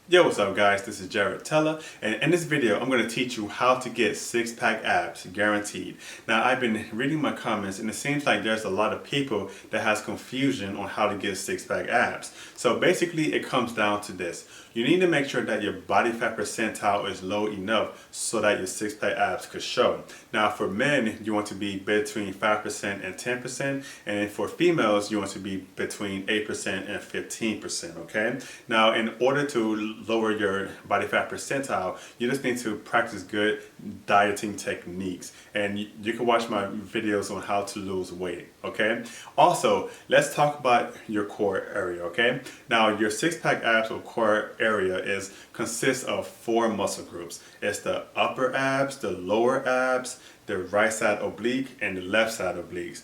Yo, what's up guys, this is Jared Teller, and in this video I'm going to teach you how to get six-pack abs guaranteed. Now I've been reading my comments and it seems like there's a lot of people that has confusion on how to get six-pack abs. So basically it comes down to this. You need to make sure that your body fat percentile is low enough so that your six-pack abs could show. Now for men you want to be between 5% and 10%, and for females you want to be between 8% and 15%, okay? Now in order to lower your body fat percentile, you just need to practice good dieting techniques, and you can watch my videos on how to lose weight, okay? Also, let's talk about your core area, okay? Now your six-pack abs or core area consists of 4 muscle groups. It's the upper abs, the lower abs, the right side oblique, and the left side obliques.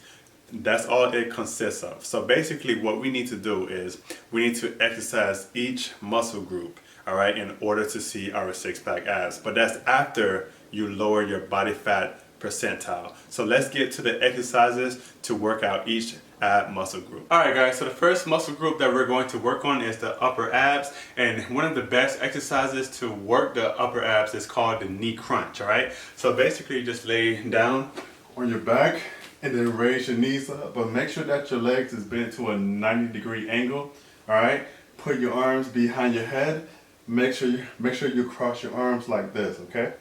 That's all it consists of. So basically what we need to do is we need to exercise each muscle group, all right, in order to see our six-pack abs. But that's after you lower your body fat percentile. So let's get to the exercises to work out each ab muscle group. Alright guys, so the first muscle group that we're going to work on is the upper abs, and one of the best exercises to work the upper abs is called the knee crunch, alright? So basically you just lay down on your back and then raise your knees up, but make sure that your legs is bent to a 90-degree angle, alright? Put your arms behind your head. Make sure you cross your arms like this, okay?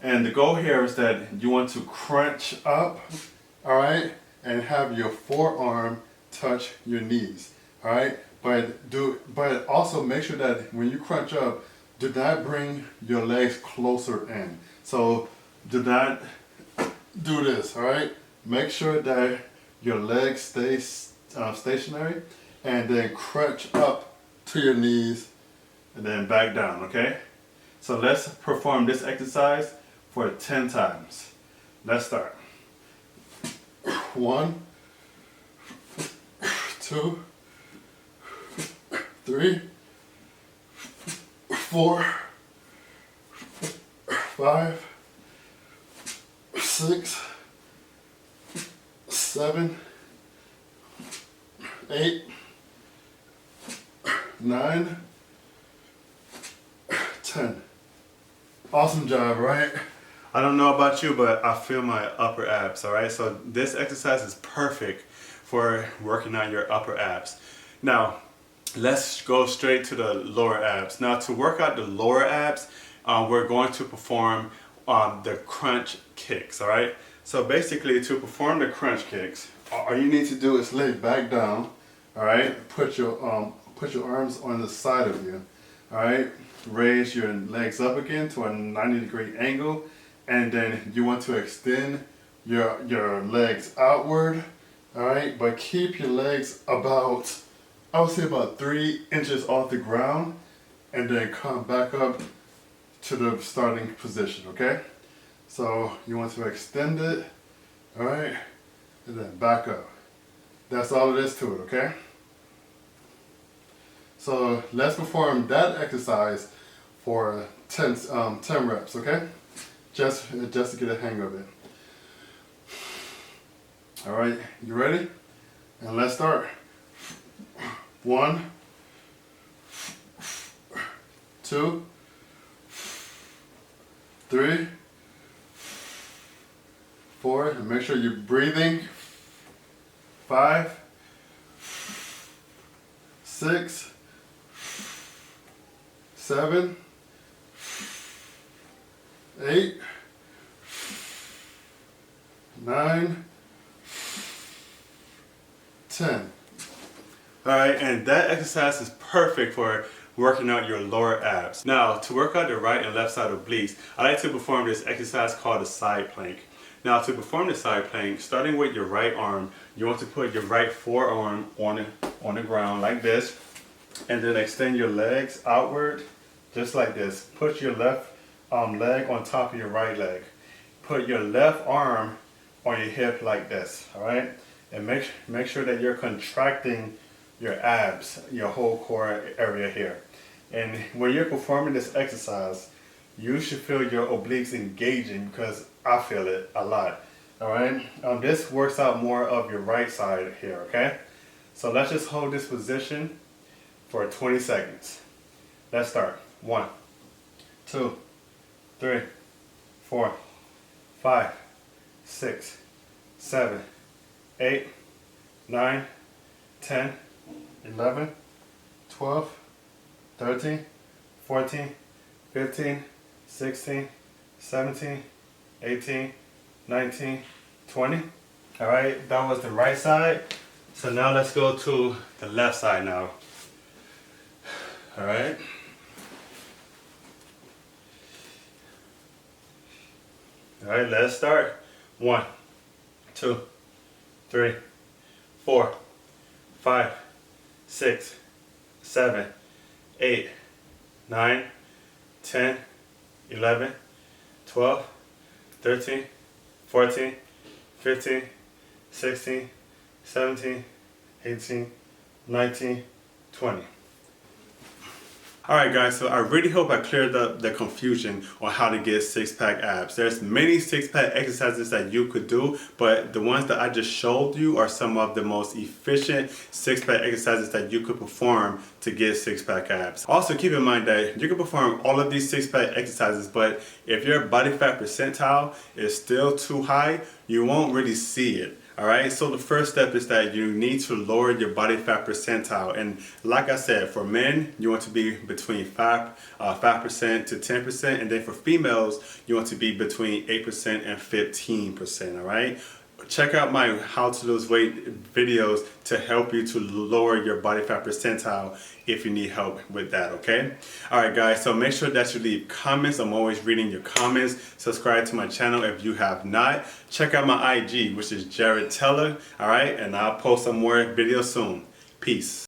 And the goal here is that you want to crunch up, alright? And have your forearm touch your knees, alright? But also make sure that when you crunch up, do not bring your legs closer in. So do not do this, alright? Make sure that your legs stay stationary, and then crunch up to your knees and then back down, okay? So let's perform this exercise for 10 times. Let's start. 1, 2, 3, 4, 5, 6, 7, 8, 9, 10. Awesome job, right? I don't know about you, but I feel my upper abs, alright? So this exercise is perfect for working out your upper abs. Now, let's go straight to the lower abs. Now, to work out the lower abs, we're going to perform the crunch kicks, alright? So basically, to perform the crunch kicks, all you need to do is lay back down, alright? Put your arms on the side of you, alright? Raise your legs up again to a 90-degree angle, and then you want to extend your legs outward, alright? But keep your legs about, I would say about 3 inches off the ground, and then come back up to the starting position, okay? So you want to extend it, alright? And then back up. That's all it is to it, okay? So let's perform that exercise for 10 reps, okay? Just to get a hang of it. All right, you ready? And let's start. 1, 2, 3, 4, and make sure you're breathing. 5, 6, 7, 8, 9, 10. Alright, and that exercise is perfect for working out your lower abs. Now, to work out the right and left side obliques, I like to perform this exercise called the side plank. Now, to perform the side plank, starting with your right arm, you want to put your right forearm on the ground like this, and then extend your legs outward just like this. Put your left leg on top of your right leg. Put your left arm on your hip like this, all right? And make sure that you're contracting your abs, your whole core area here. And when you're performing this exercise, you should feel your obliques engaging, because I feel it a lot, all right? This works out more of your right side here, okay? So let's just hold this position for 20 seconds. Let's start. 1, 2, 3, 4, 5, 6, 7, 8, 9, 10, 11, 12, 13, 14, 15, 16, 17, 18, 19, 20. All right, that was the right side. So now let's go to the left side now. All right. All right, let's start. 1, 2, 3, 4, 5, 6, 7, 8, 9, 10, 11, 12, 13, 14, 15, 16, 17, 18, 19, 20. Alright guys, so I really hope I cleared up the confusion on how to get six-pack abs. There's many six-pack exercises that you could do, but the ones that I just showed you are some of the most efficient six-pack exercises that you could perform to get six-pack abs. Also keep in mind that you can perform all of these six-pack exercises, but if your body fat percentile is still too high, you won't really see it. Alright, so the first step is that you need to lower your body fat percentile. And like I said, for men, you want to be between 5% to 10%. And then for females, you want to be between 8% and 15%. Alright? Check out my how to lose weight videos to help you to lower your body fat percentile if you need help with that, okay? Alright guys, so make sure that you leave comments. I'm always reading your comments. Subscribe to my channel if you have not. Check out my IG, which is Jared Teller, alright? And I'll post some more videos soon. Peace.